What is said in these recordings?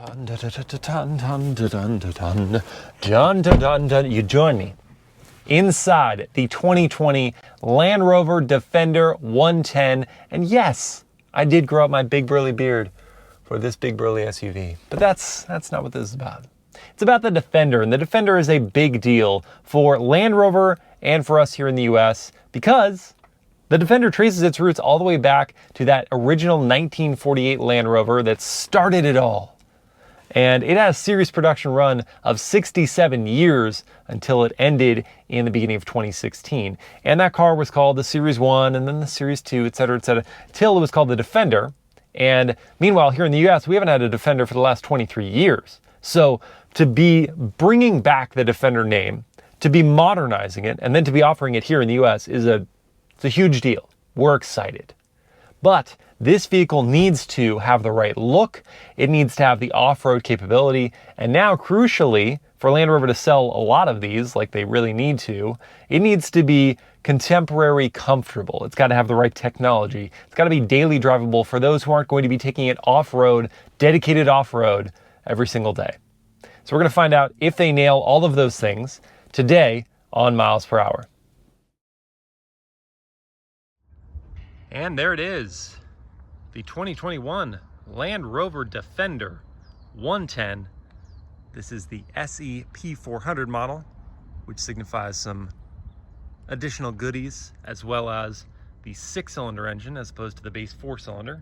Dun, dun, dun, dun, dun, dun, dun, dun, dun, dun, dun. You join me inside the 2020 Land Rover Defender 110. And yes, I did grow up my big burly beard for this big burly SUV. But that's not what this is about. It's about the Defender, and the Defender is a big deal for Land Rover and for us here in the US because the Defender traces its roots all the way back to that original 1948 Land Rover that started it all. And it had a series production run of 67 years until it ended in the beginning of 2016. And that car was called the Series 1 and then the Series 2, et cetera, till it was called the Defender. And meanwhile, here in the US, we haven't had a Defender for the last 23 years. So to be bringing back the Defender name, to be modernizing it, and then to be offering it here in the US is it's a huge deal. We're excited. But this vehicle needs to have the right look, it needs to have the off-road capability, and now crucially, for Land Rover to sell a lot of these, like they really need to, it needs to be contemporary comfortable. It's got to have the right technology. It's got to be daily drivable for those who aren't going to be taking it off-road, dedicated off-road, every single day. So we're going to find out if they nail all of those things today on MilesPerHr. And there it is, the 2021 Land Rover Defender 110. This is the SE P400 model, which signifies some additional goodies, as well as the 6-cylinder engine as opposed to the base 4-cylinder.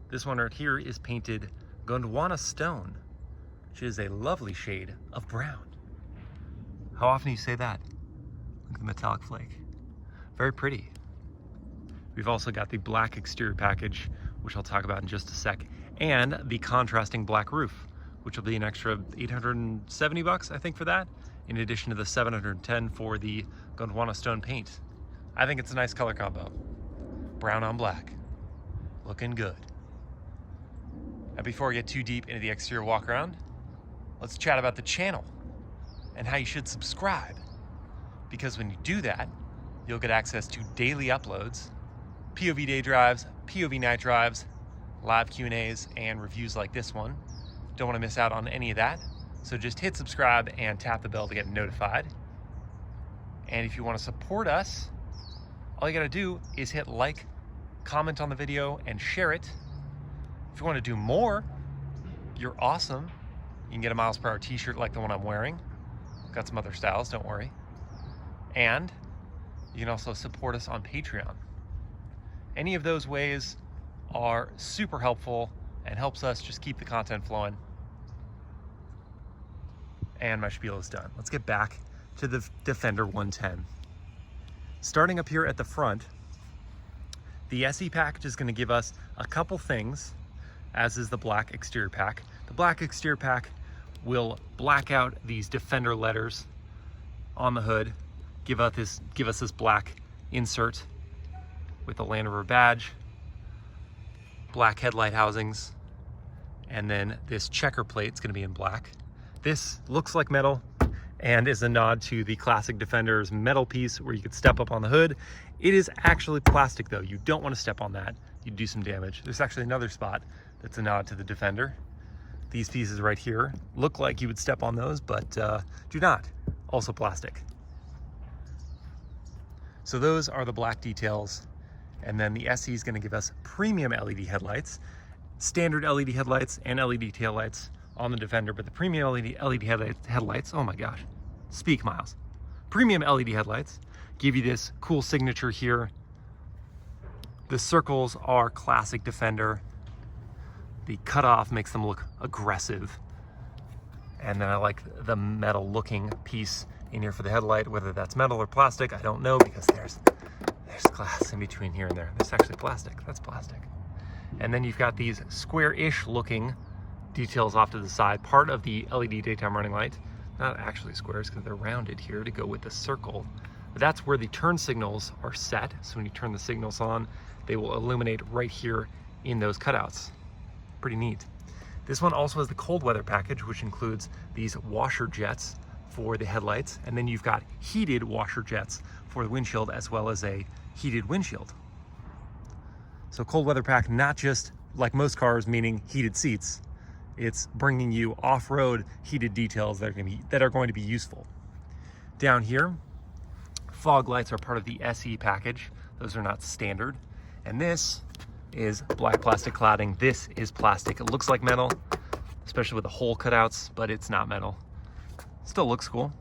This one right here is painted Gondwana stone, which is a lovely shade of brown. How often do you say that? Look at the metallic flake. Very pretty. We've also got the black exterior package, which I'll talk about in just a sec, and the contrasting black roof, which will be an extra $870, I think, for that, in addition to the $710 for the Gondwana stone paint. I think it's a nice color combo. Brown on black. Looking good. Now, before we get too deep into the exterior walk around, let's chat about the channel and how you should subscribe. Because when you do that, you'll get access to daily uploads, POV day drives, POV night drives, live Q&As, and reviews like this one. Don't want to miss out on any of that. So just hit subscribe and tap the bell to get notified. And if you want to support us, all you got to do is hit like, comment on the video, and share it. If you want to do more, you're awesome. You can get a MilesPerHr t-shirt like the one I'm wearing. Got some other styles, don't worry. And you can also support us on Patreon. Any of those ways are super helpful and helps us just keep the content flowing. And my spiel is done. Let's get back to the Defender 110. Starting up here at the front, the SE package is going to give us a couple things, as is the black exterior pack. The black exterior pack will black out these Defender letters on the hood, give us this black insert with the Land Rover badge, black headlight housings, and then this checker plate is going to be in black. This looks like metal and is a nod to the classic Defender's metal piece where you could step up on the hood. It is actually plastic though. You don't want to step on that. You'd do some damage. There's actually another spot that's a nod to the Defender. These pieces right here look like you would step on those, but do not. Also plastic. So those are the black details. And then the SE is going to give us premium LED headlights, standard LED headlights, and LED taillights on the Defender. But the premium LED headlights, oh my gosh, speak Miles. Premium LED headlights give you this cool signature here. The circles are classic Defender. The cutoff makes them look aggressive. And then I like the metal looking piece in here for the headlight, whether that's metal or plastic, I don't know, because there's glass in between here and there. This is actually plastic. That's plastic. And then you've got these square-ish looking details off to the side, part of the LED daytime running light. Not actually squares because they're rounded here to go with the circle. But that's where the turn signals are set. So when you turn the signals on, they will illuminate right here in those cutouts. Pretty neat. This one also has the cold weather package, which includes these washer jets for the headlights. And then you've got heated washer jets for the windshield, as well as a heated windshield. So cold weather pack, not just like most cars, meaning heated seats. It's bringing you off-road heated details that are going to be useful. Down here, fog lights are part of the SE package. Those are not standard. And this is black plastic cladding. This is plastic. It looks like metal, especially with the hole cutouts, but it's not metal. Still looks cool.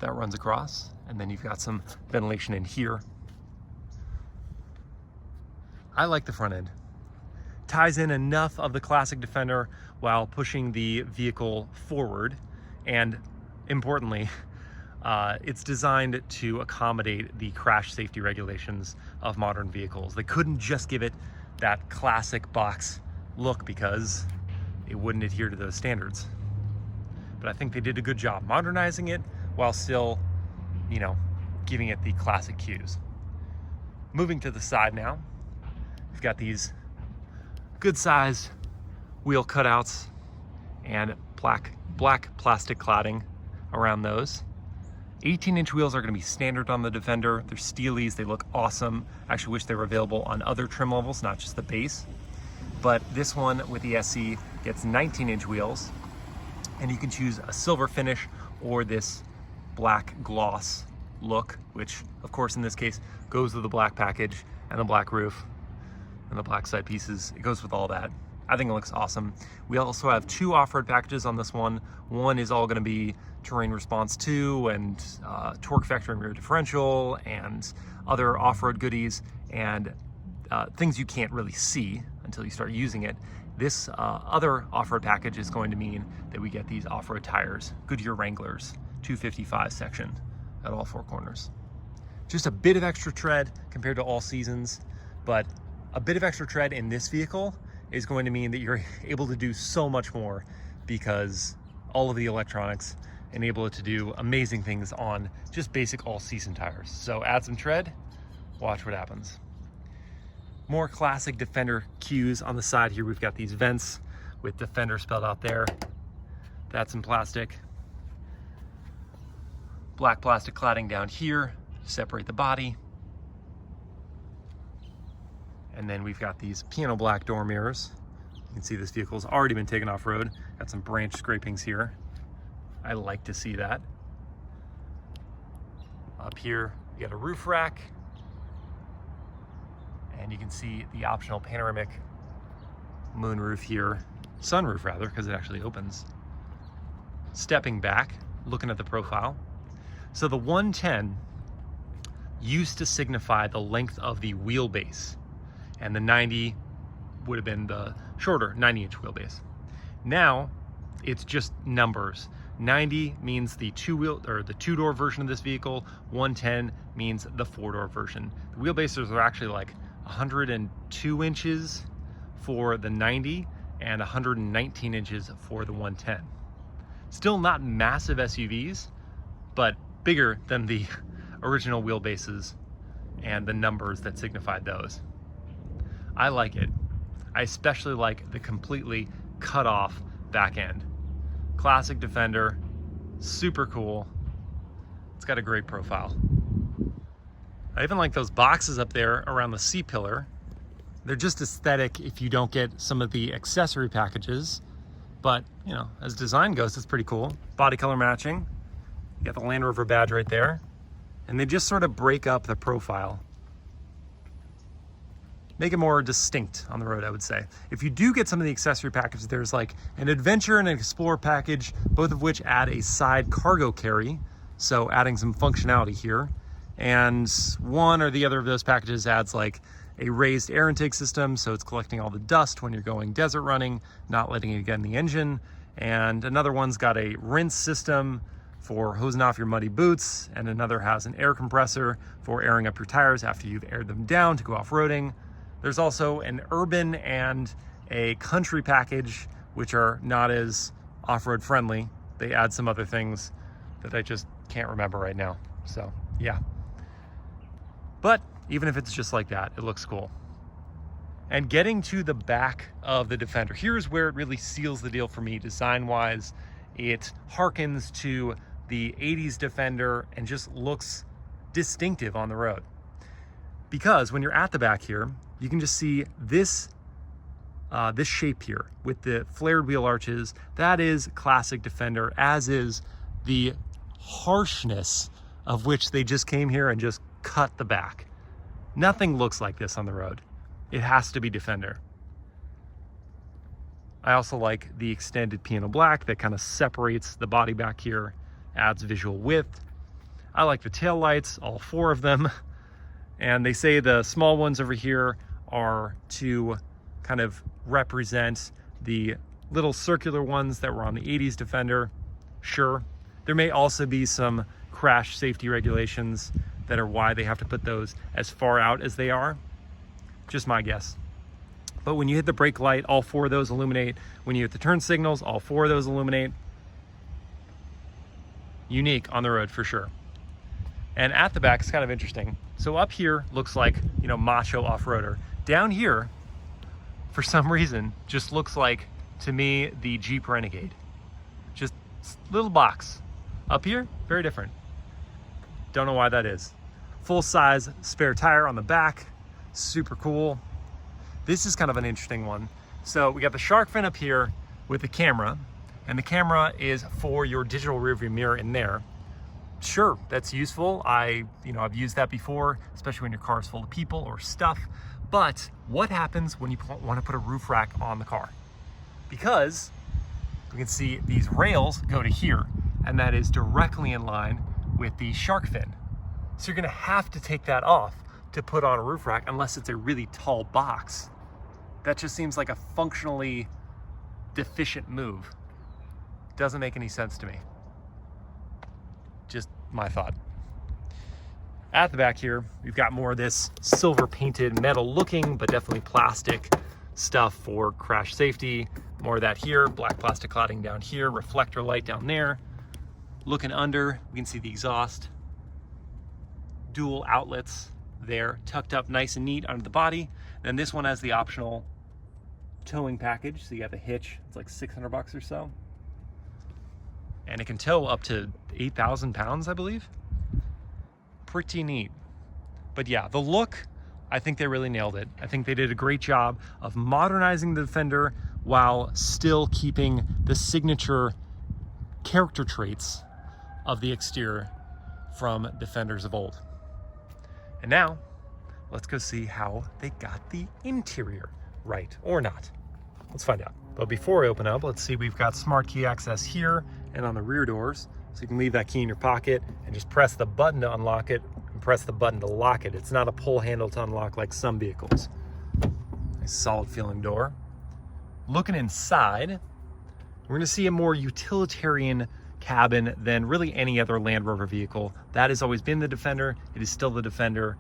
That runs across, and then you've got some ventilation in here. I like the front end. Ties in enough of the classic Defender while pushing the vehicle forward, and importantly, it's designed to accommodate the crash safety regulations of modern vehicles. They couldn't just give it that classic box look because it wouldn't adhere to those standards. But I think they did a good job modernizing it while still, you know, giving it the classic cues. Moving to the side now, we've got these good sized wheel cutouts and black plastic cladding around those. 18-inch wheels are going to be standard on the Defender. They're steelies, they look awesome. I actually wish they were available on other trim levels, not just the base. But this one with the SE gets 19-inch wheels, and you can choose a silver finish or this black gloss look, which of course in this case goes with the black package and the black roof and the black side pieces. It goes with all that. I think it looks awesome. We also have two off-road packages on this one. One is all going to be terrain response 2 and torque factor and rear differential and other off-road goodies and things you can't really see until you start using it. This other off-road package is going to mean that we get these off-road tires, Goodyear Wranglers, 255 section at all four corners. Just a bit of extra tread compared to all seasons, but a bit of extra tread in this vehicle is going to mean that you're able to do so much more because all of the electronics enable it to do amazing things on just basic all-season tires. So add some tread, watch what happens. More classic Defender cues on the side here. We've got these vents with Defender spelled out there. That's in plastic. Black plastic cladding down here to separate the body. And then we've got these piano black door mirrors. You can see this vehicle's already been taken off-road. Got some branch scrapings here. I like to see that. Up here, we got a roof rack. And you can see the optional panoramic moonroof here, sunroof rather, because it actually opens. Stepping back, looking at the profile. So the 110 used to signify the length of the wheelbase, and the 90 would have been the shorter 90-inch wheelbase. Now it's just numbers. 90 means the two-door version of this vehicle. 110 means the four-door version. The wheelbases are actually like 102 inches for the 90 and 119 inches for the 110. Still not massive SUVs, but bigger than the original wheelbases and the numbers that signified those. I like it. I especially like the completely cut off back end. Classic Defender, super cool. It's got a great profile. I even like those boxes up there around the C-pillar. They're just aesthetic if you don't get some of the accessory packages, but you know, as design goes, it's pretty cool. Body color matching. You got the Land Rover badge right there, and they just sort of break up the profile. Make it more distinct on the road, I would say. If you do get some of the accessory packages, there's like an Adventure and an Explorer package, both of which add a side cargo carry, so adding some functionality here. And one or the other of those packages adds like a raised air intake system, so it's collecting all the dust when you're going desert running, not letting it get in the engine. And another one's got a rinse system for hosing off your muddy boots, and another has an air compressor for airing up your tires after you've aired them down to go off-roading. There's also an urban and a country package, which are not as off-road friendly. They add some other things that I just can't remember right now. So yeah. But even if it's just like that, it looks cool. And getting to the back of the Defender, here's where it really seals the deal for me design-wise. It harkens to the 80s Defender and just looks distinctive on the road. Because when you're at the back here, you can just see this this shape here with the flared wheel arches. That is classic Defender, as is the harshness of which they just came here and just cut the back. Nothing looks like this on the road. It has to be Defender. I also like the extended piano black that kind of separates the body back here, adds visual width. I like the tail lights, all 4 of them. And they say the small ones over here are to kind of represent the little circular ones that were on the 80s Defender. Sure. There may also be some crash safety regulations that are why they have to put those as far out as they are. Just my guess. But when you hit the brake light, all 4 of those illuminate. When you hit the turn signals, all 4 of those illuminate. Unique on the road for sure. And at the back, it's kind of interesting. So up here looks like, you know, macho off-roader. Down here, for some reason, just looks like, to me, the Jeep Renegade. Just little box. Up here, very different. Don't know why that is. Full-size spare tire on the back. Super cool. This is kind of an interesting one. So we got the shark fin up here with the camera, and the camera is for your digital rearview mirror in there. Sure, that's useful. I've used that before, especially when your car is full of people or stuff. But what happens when you want to put a roof rack on the car? Because we can see these rails go to here, and that is directly in line with the shark fin. So you're gonna have to take that off to put on a roof rack unless it's a really tall box. That just seems like a functionally deficient move. Doesn't make any sense to me. Just my thought. At the back here, we've got more of this silver painted metal looking, but definitely plastic stuff for crash safety. More of that here, black plastic cladding down here, reflector light down there. Looking under, we can see the exhaust. Dual outlets there, tucked up nice and neat under the body. Then this one has the optional towing package. So you got the hitch, it's like 600 bucks or so. And it can tow up to 8,000 pounds, I believe. Pretty neat. But yeah, the look, I think they really nailed it. I think they did a great job of modernizing the Defender while still keeping the signature character traits of the exterior from Defenders of old. And now, let's go see how they got the interior right, or not. Let's find out. But before I open up, let's see, we've got smart key access here and on the rear doors. So you can leave that key in your pocket and just press the button to unlock it and press the button to lock it. It's not a pull handle to unlock like some vehicles. Nice solid feeling door. Looking inside, we're gonna see a more utilitarian cabin than really any other Land Rover vehicle. That has always been the Defender. It is still the Defender.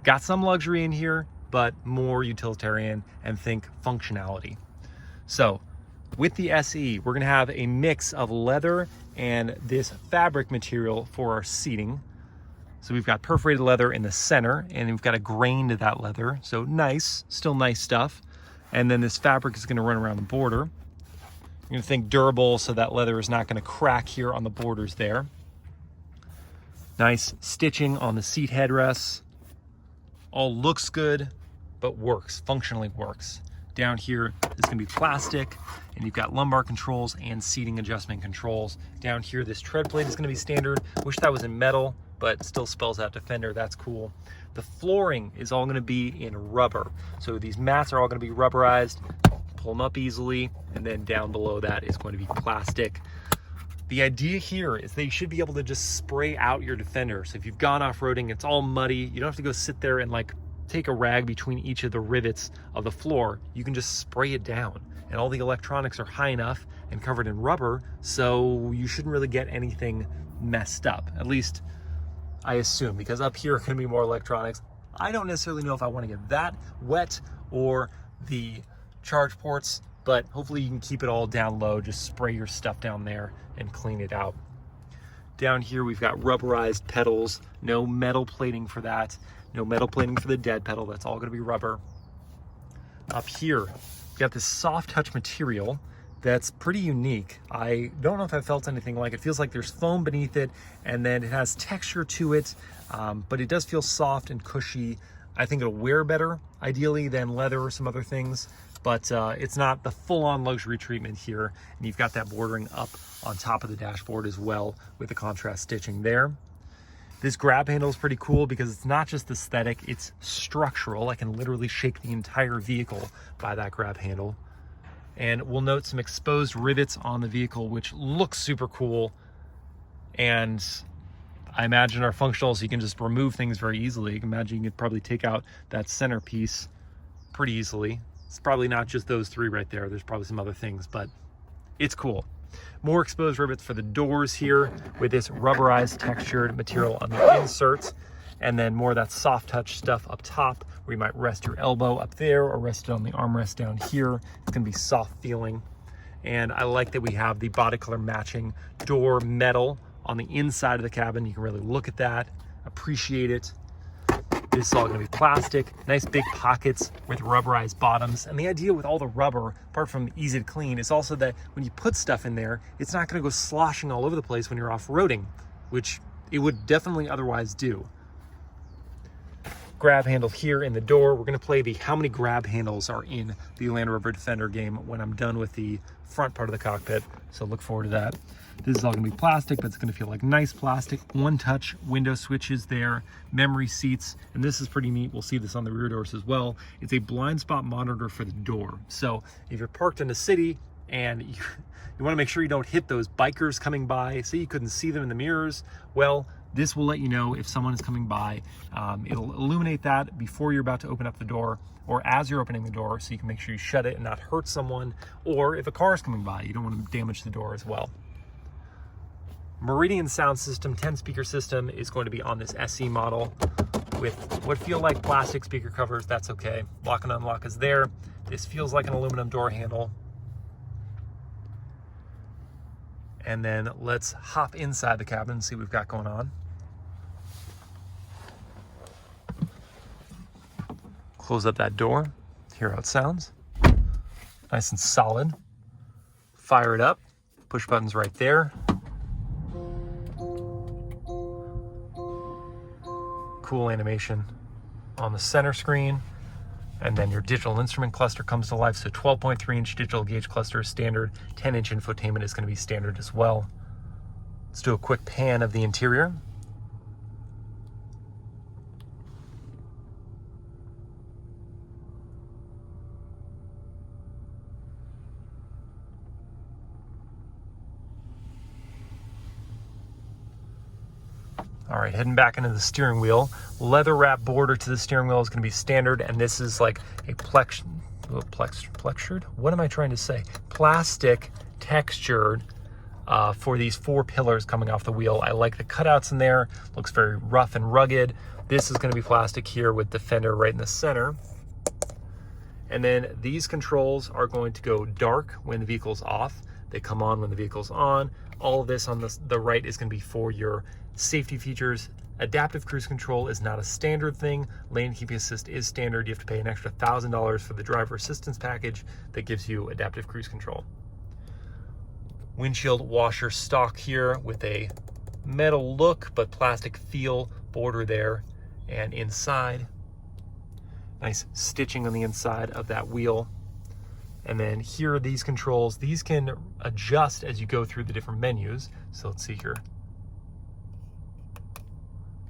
Got some luxury in here, but more utilitarian and think functionality. So with the SE, we're gonna have a mix of leather and this fabric material for our seating. So we've got perforated leather in the center, and we've got a grain to that leather. So nice, still nice stuff. And then this fabric is gonna run around the border. You're gonna think durable, so that leather is not gonna crack here on the borders there. Nice stitching on the seat headrests. All looks good, but works, functionally works. Down here is gonna be plastic, and you've got lumbar controls and seating adjustment controls. Down here, this tread plate is gonna be standard. Wish that was in metal, but still spells out Defender, that's cool. The flooring is all gonna be in rubber. So these mats are all gonna be rubberized, pull them up easily, and then down below that is going to be plastic. The idea here is that you should be able to just spray out your Defender. So if you've gone off-roading, it's all muddy, you don't have to go sit there and like take a rag between each of the rivets of the floor. You can just spray it down, and all the electronics are high enough and covered in rubber, so you shouldn't really get anything messed up. At least I assume, because up here are gonna be more electronics. I don't necessarily know if I wanna get that wet or the charge ports, but hopefully you can keep it all down low. Just spray your stuff down there and clean it out. Down here, we've got rubberized pedals, no metal plating for that. No metal plating for the dead pedal, that's all gonna be rubber. Up here, we've got this soft touch material that's pretty unique. I don't know if I've felt anything like it. It feels like there's foam beneath it, and then it has texture to it, but it does feel soft and cushy. I think it'll wear better, ideally, than leather or some other things, but it's not the full-on luxury treatment here. And you've got that bordering up on top of the dashboard as well with the contrast stitching there. This grab handle is pretty cool because it's not just aesthetic, it's structural. I can literally shake the entire vehicle by that grab handle. And we'll note some exposed rivets on the vehicle, which looks super cool. And I imagine are functional, so you can just remove things very easily. You can imagine you could probably take out that centerpiece pretty easily. It's probably not just those three right there. There's probably some other things, but it's cool. More exposed rivets for the doors here with this rubberized textured material on the inserts, and then more of that soft touch stuff up top where you might rest your elbow up there or rest it on the armrest down here. It's gonna be soft feeling. And I like that we have the body color matching door metal on the inside of the cabin. You can really look at that, appreciate it. This is all gonna be plastic, nice big pockets with rubberized bottoms. And the idea with all the rubber, apart from easy to clean, is also that when you put stuff in there, it's not gonna go sloshing all over the place when you're off-roading, which it would definitely otherwise do. Grab handle here in the door. We're gonna play the how many grab handles are in the Land Rover Defender game when I'm done with the front part of the cockpit, so look forward to that. This is all gonna be plastic, but it's gonna feel like nice plastic. One touch window switches there, memory seats, and this is pretty neat. We'll see this on the rear doors as well. It's a blind spot monitor for the door. So if you're parked in the city and you wanna make sure you don't hit those bikers coming by, say you couldn't see them in the mirrors, well, this will let you know if someone is coming by. It'll illuminate that before you're about to open up the door or as you're opening the door, so you can make sure you shut it and not hurt someone, or if a car is coming by, you don't want to damage the door as well. Meridian sound system, 10-speaker system, is going to be on this SE model with what feel like plastic speaker covers. That's okay. Lock and unlock is there. This feels like an aluminum door handle. And then let's hop inside the cabin and see what we've got going on. Close up that door, hear how it sounds. Nice and solid. Fire it up, push buttons right there. Cool animation on the center screen. And then your digital instrument cluster comes to life. So 12.3-inch digital gauge cluster is standard. 10-inch infotainment is going to be standard as well. Let's do a quick pan of the interior. All right, heading back into the steering wheel. Leather wrap border to the steering wheel is going to be standard, and this is like a plexured? What am I trying to say? Plastic textured for these 4 pillars coming off the wheel. I like the cutouts in there. Looks very rough and rugged. This is going to be plastic here with Defender right in the center. And then these controls are going to go dark when the vehicle's off. They come on when the vehicle's on. All of this on the right is going to be for your safety features. Adaptive cruise control is not a standard thing. Lane keeping assist is standard. You have to pay an extra $1,000 for the driver assistance package that gives you adaptive cruise control. Windshield washer stock here with a metal look but plastic feel border there, and inside nice stitching on the inside of that wheel. And then here are these controls. These can adjust as you go through the different menus. So let's see here.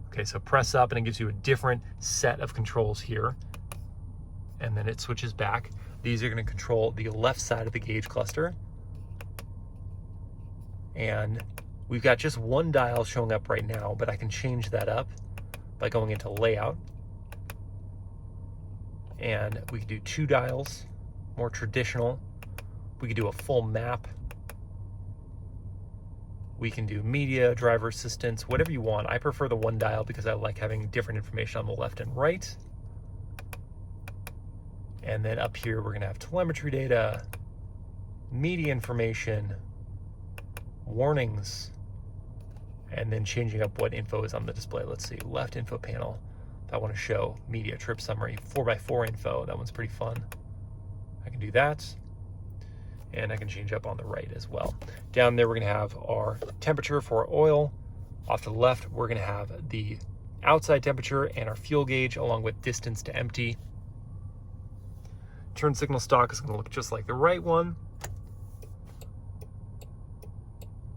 Okay, so press up and it gives you a different set of controls here. And then it switches back. These are going to control the left side of the gauge cluster. And we've got just one dial showing up right now, but I can change that up by going into layout. And we can do 2 dials, more traditional. We can do a full map. We can do media, driver assistance, whatever you want. I prefer the 1 dial because I like having different information on the left and right. And then up here, we're gonna have telemetry data, media information, warnings, and then changing up what info is on the display. Let's see, left info panel. If I wanna show media, trip summary, 4x4 info, that one's pretty fun. I can do that. And I can change up on the right as well. Down there, we're gonna have our temperature for our oil. Off to the left, we're gonna have the outside temperature and our fuel gauge along with distance to empty. Turn signal stock is going to look just like the right one.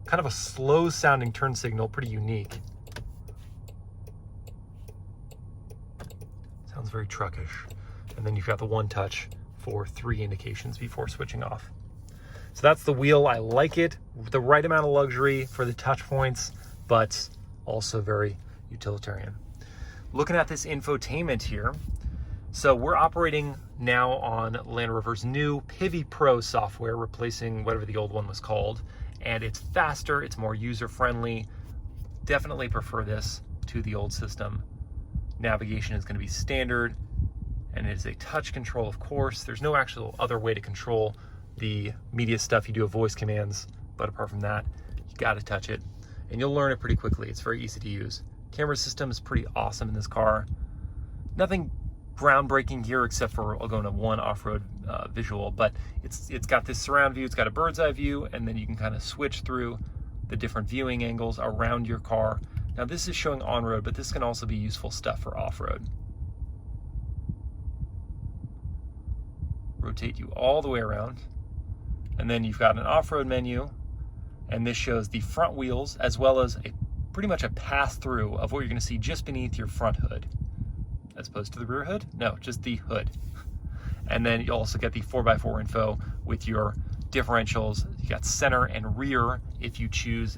Kind of a slow sounding turn signal, pretty unique. Sounds very truckish. And then you've got the one touch for 3 indications before switching off. So that's the wheel. I like it. The right amount of luxury for the touch points, but also very utilitarian. Looking at this infotainment here. So we're operating now on Land Rover's new Pivi Pro software, replacing whatever the old one was called. And it's faster, it's more user-friendly. Definitely prefer this to the old system. Navigation is going to be standard, and it is a touch control, of course. There's no actual other way to control the media stuff. You do have voice commands, but apart from that, you got to touch it, and you'll learn it pretty quickly. It's very easy to use. Camera system is pretty awesome in this car. Nothing groundbreaking here except for I'll go into one off-road visual, but it's got this surround view, it's got a bird's eye view, and then you can kind of switch through the different viewing angles around your car. Now this is showing on-road, but this can also be useful stuff for off-road. Rotate you all the way around, and then you've got an off-road menu, and this shows the front wheels as well as pretty much a pass-through of what you're going to see just beneath your front hood. As opposed to the rear hood? No, just the hood. And then you also get the 4x4 info with your differentials. You got center and rear. If you choose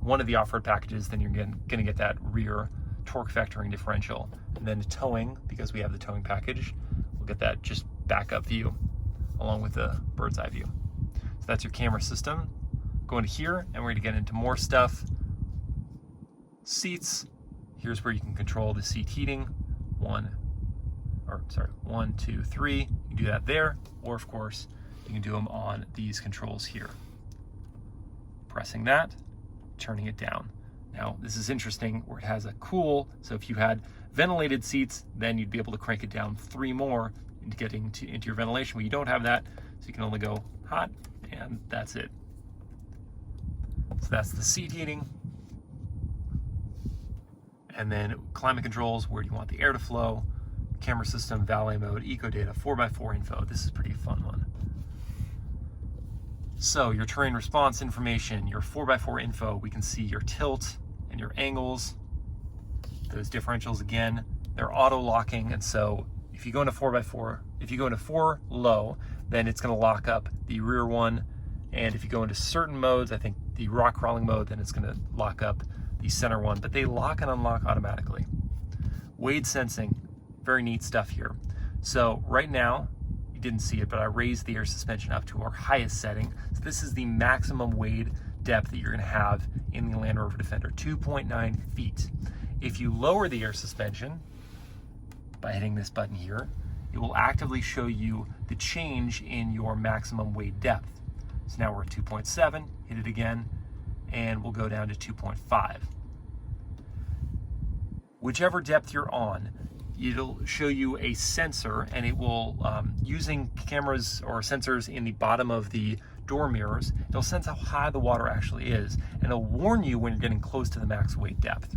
one of the off-road packages, then you're gonna get that rear torque vectoring differential. And then towing, because we have the towing package, we'll get that just backup view along with the bird's eye view. So that's your camera system. Go into here, and we're gonna get into more stuff. Seats. Here's where you can control the seat heating. 1, 2, 3. You can do that there, or of course, you can do them on these controls here. Pressing that, turning it down. Now, this is interesting where it has a cool, so if you had ventilated seats, then you'd be able to crank it down 3 more into getting into your ventilation, but you don't have that, so you can only go hot, and that's it. So that's the seat heating. And then climate controls, where do you want the air to flow, camera system, valet mode, eco data, 4x4 info. This is a pretty fun one. So your terrain response information, your 4x4 info, we can see your tilt and your angles. Those differentials, again, they're auto locking. And so if you go into 4x4, if you go into 4 low, then it's gonna lock up the rear one. And if you go into certain modes, I think the rock crawling mode, then it's gonna lock up the center one, but they lock and unlock automatically. Wade sensing, very neat stuff here. So right now, you didn't see it, but I raised the air suspension up to our highest setting. So this is the maximum wade depth that you're gonna have in the Land Rover Defender, 2.9 feet. If you lower the air suspension by hitting this button here, it will actively show you the change in your maximum wade depth. So now we're at 2.7, hit it again, and we'll go down to 2.5. Whichever depth you're on, it'll show you a sensor, and it will, using cameras or sensors in the bottom of the door mirrors, it'll sense how high the water actually is, and it'll warn you when you're getting close to the max weight depth.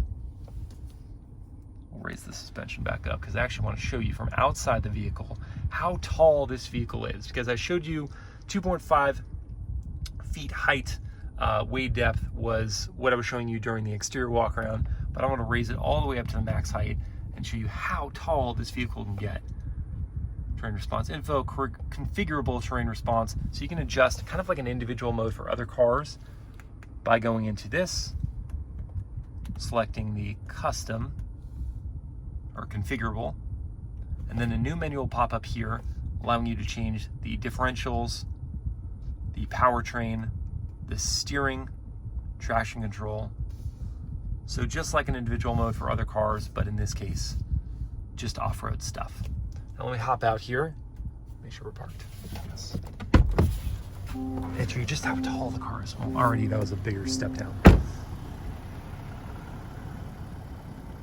We'll raise the suspension back up, because I actually want to show you from outside the vehicle how tall this vehicle is, because I showed you 2.5 feet height. Wade depth was what I was showing you during the exterior walk around, but I want to raise it all the way up to the max height and show you how tall this vehicle can get. Terrain response info, configurable terrain response, so you can adjust kind of like an individual mode for other cars by going into this, selecting the custom or configurable, and then a new menu will pop up here allowing you to change the differentials, the powertrain, the steering, traction control. So just like an individual mode for other cars, but in this case, just off-road stuff. Now let me hop out here, make sure we're parked. Yes. And show you just how tall the car is. Well, already that was a bigger step down.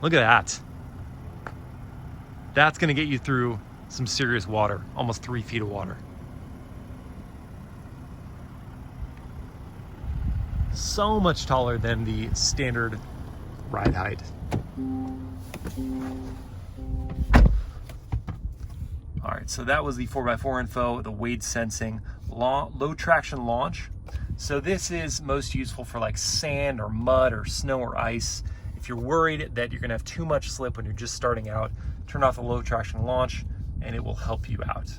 Look at that. That's gonna get you through some serious water, almost 3 feet of water. So much taller than the standard ride height. All All right, so that was the 4x4 info, the weight sensing, low traction launch. So this is most useful for like sand or mud or snow or ice. If you're worried that you're gonna have too much slip when you're just starting out, turn off the low traction launch and it will help you out.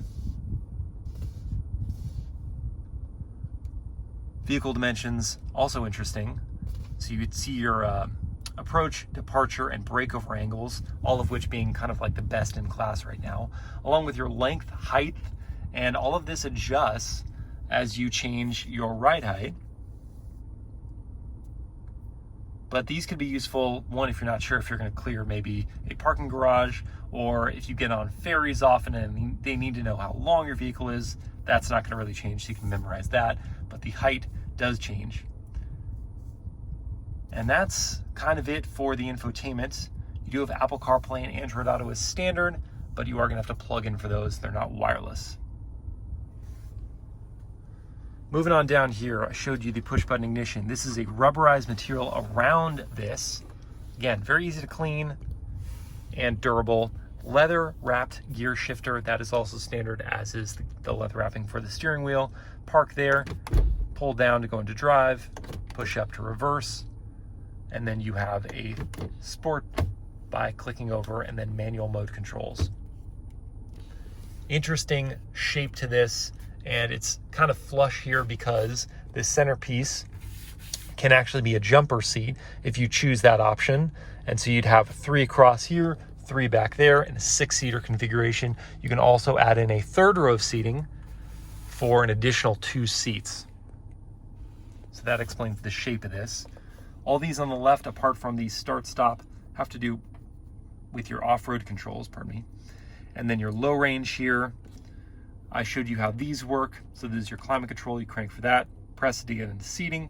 Vehicle dimensions, also interesting. So you could see your approach, departure, and breakover angles, all of which being kind of like the best in class right now, along with your length, height, and all of this adjusts as you change your ride height. But these could be useful, one, if you're not sure if you're going to clear maybe a parking garage, or if you get on ferries often and they need to know how long your vehicle is, that's not going to really change, so you can memorize that, but the height does change. And that's kind of it for the infotainment. You do have Apple CarPlay and Android Auto as standard, but you are going to have to plug in for those. They're not wireless. Moving on down here, I showed you the push button ignition. This is a rubberized material around this. Again, very easy to clean and durable. Leather wrapped gear shifter, that is also standard, as is the leather wrapping for the steering wheel. Park there, pull down to go into drive, push up to reverse, and then you have a sport by clicking over, and then manual mode controls. Interesting shape to this, and it's kind of flush here because this centerpiece can actually be a jumper seat if you choose that option. And so you'd have 3 across here, 3 back there, and a 6-seater configuration. You can also add in a third row of seating for an additional 2 seats. So that explains the shape of this. All these on the left, apart from the start stop, have to do with your off-road controls, pardon me. And then your low range here, I showed you how these work. So this is your climate control, you crank for that, press it to get into seating,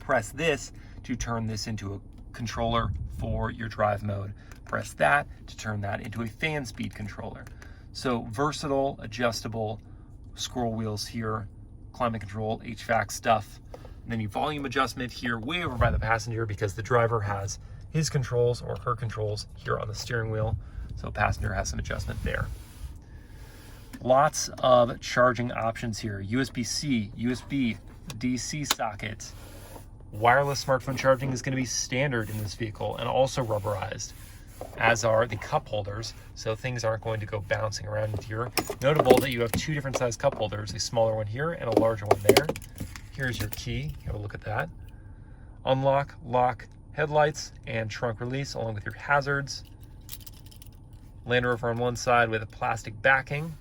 press this to turn this into a controller for your drive mode, press that to turn that into a fan speed controller. So versatile, adjustable, scroll wheels here, climate control, HVAC stuff. And then your volume adjustment here way over by the passenger because the driver has his controls or her controls here on the steering wheel. So passenger has some adjustment there. Lots of charging options here. USB-C, USB, DC socket. Wireless smartphone charging is going to be standard in this vehicle and also rubberized, as are the cup holders, so things aren't going to go bouncing around into here. Notable that you have 2 different size cup holders, a smaller one here and a larger one there. Here's your key, have a look at that. Unlock, lock, headlights, and trunk release, along with your hazards. Land Rover on one side with a plastic backing.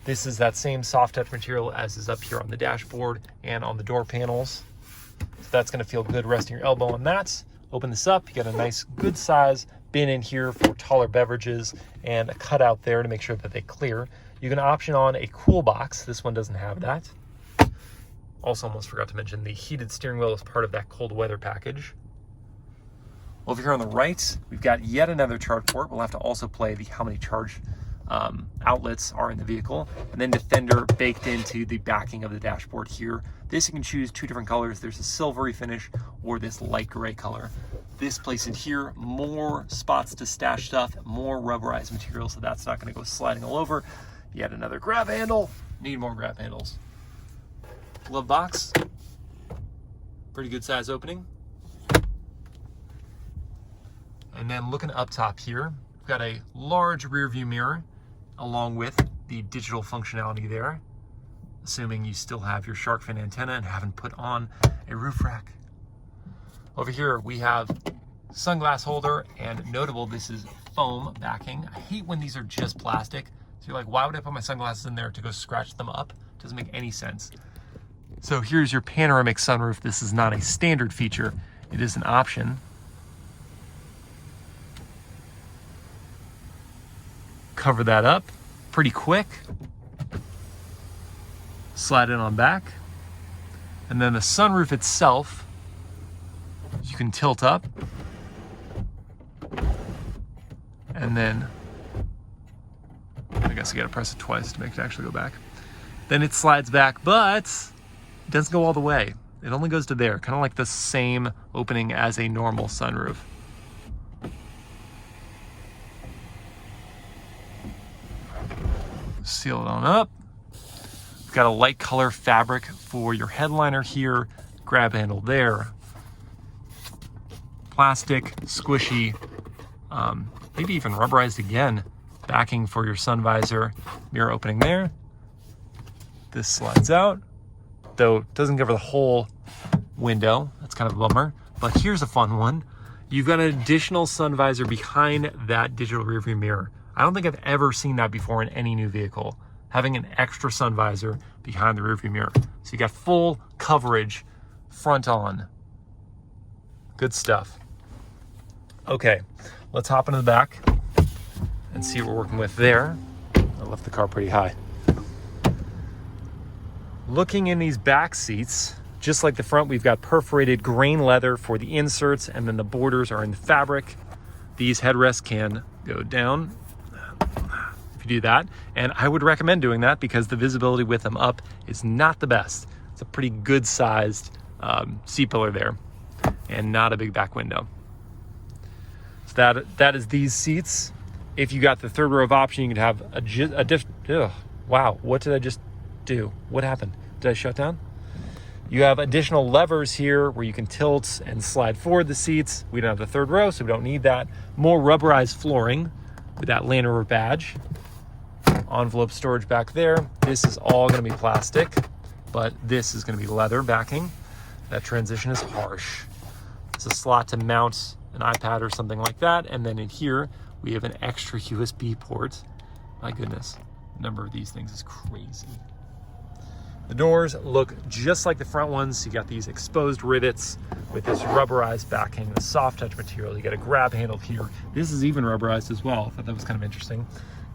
This is that same soft touch material as is up here on the dashboard and on the door panels. So that's going to feel good resting your elbow on that. Open this up, you got a nice good size bin in here for taller beverages and a cutout there to make sure that they clear. You can option on a cool box. This one doesn't have that. Also almost forgot to mention the heated steering wheel is part of that cold weather package. Over here on the right, we've got yet another charge port. We'll have to also play the how many charge outlets are in the vehicle, and then Defender baked into the backing of the dashboard here. This you can choose 2 different colors. There's a silvery finish or this light gray color. This place in here, more spots to stash stuff, more rubberized material, so that's not going to go sliding all over. Yet another grab handle. Need more grab handles. Glove box, pretty good size opening. And then looking up top here, we've got a large rear view mirror along with the digital functionality there, assuming you still have your shark fin antenna and haven't put on a roof rack. Over here we have sunglass holder, and notable, this is foam backing. I hate when these are just plastic. So you're like, why would I put my sunglasses in there to go scratch them up? Doesn't make any sense. So here's your panoramic sunroof. This is not a standard feature. It is an option. Cover that up pretty quick. Slide it on back. And then the sunroof itself, you can tilt up. And then, I guess you gotta press it twice to make it actually go back. Then it slides back, but it doesn't go all the way. It only goes to there, kind of like the same opening as a normal sunroof. seal it on up. We've got a light color fabric for your headliner here, grab handle there. Plastic, squishy, maybe even rubberized again. Backing for your sun visor, mirror opening there. This slides out, though it doesn't cover the whole window. That's kind of a bummer, but here's a fun one. You've got an additional sun visor behind that digital rearview mirror. I don't think I've ever seen that before in any new vehicle, having an extra sun visor behind the rearview mirror. So you got full coverage front on. Good stuff. Okay, let's hop into the back and see what we're working with there. I left the car pretty high. Looking in these back seats, just like the front, we've got perforated grain leather for the inserts, and then the borders are in fabric. These headrests can go down if you do that, and I would recommend doing that because the visibility with them up is not the best. It's a pretty good sized seat pillar there, and not a big back window. So that is these seats. If you got the third row of option, you could have wow, what did I just do? What happened? Did I shut down? You have additional levers here where you can tilt and slide forward the seats. We don't have the third row, so we don't need that. More rubberized flooring with that Land Rover badge. Envelope storage back there. This is all gonna be plastic, but this is gonna be leather backing. That transition is harsh. It's a slot to mount an iPad or something like that. And then in here, we have an extra USB port. My goodness, the number of these things is crazy. The doors look just like the front ones. You got these exposed rivets with this rubberized backing, the soft touch material. You got a grab handle here. This is even rubberized as well. I thought that was kind of interesting.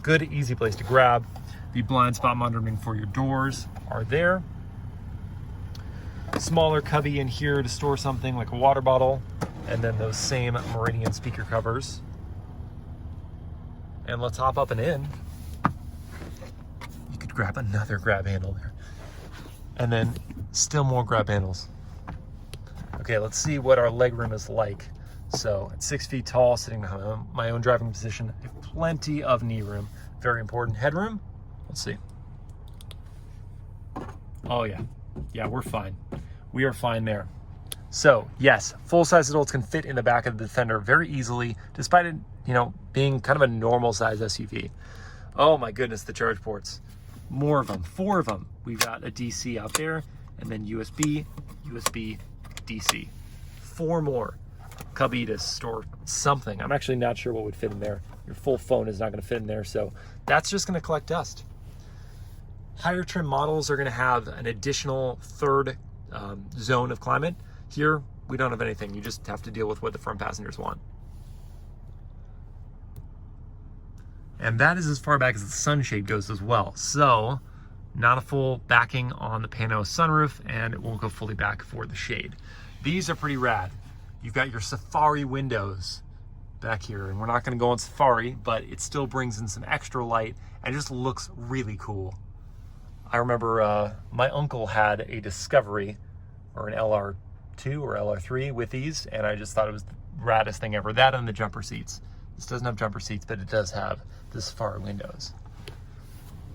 Good, easy place to grab. The blind spot monitoring for your doors are there. Smaller cubby in here to store something like a water bottle, and then those same Meridian speaker covers. And let's hop up and in. You could grab another grab handle there. And then still more grab handles. Okay, let's see what our legroom is like. So at 6 feet tall, sitting in my own driving position, I have plenty of knee room. Very important. Headroom, let's see. Oh yeah, yeah, we're fine. We are fine there. So yes, full-size adults can fit in the back of the Defender very easily, despite it, being kind of a normal size SUV. Oh my goodness, the charge ports. More of them, 4 of them. We've got a DC out there, and then USB, USB, DC. 4 more. Cubby to store something. I'm actually not sure what would fit in there. Your full phone is not gonna fit in there, so that's just gonna collect dust. Higher trim models are gonna have an additional third zone of climate. Here, we don't have anything. You just have to deal with what the front passengers want. And that is as far back as the sunshade goes as well. So, not a full backing on the Pano sunroof, and it won't go fully back for the shade. These are pretty rad. You've got your Safari windows back here, and we're not gonna go on Safari, but it still brings in some extra light and just looks really cool. I remember my uncle had a Discovery, or an LR2 or LR3 with these, and I just thought it was the raddest thing ever. That and the jumper seats. This doesn't have jumper seats, but it does have the Safari windows.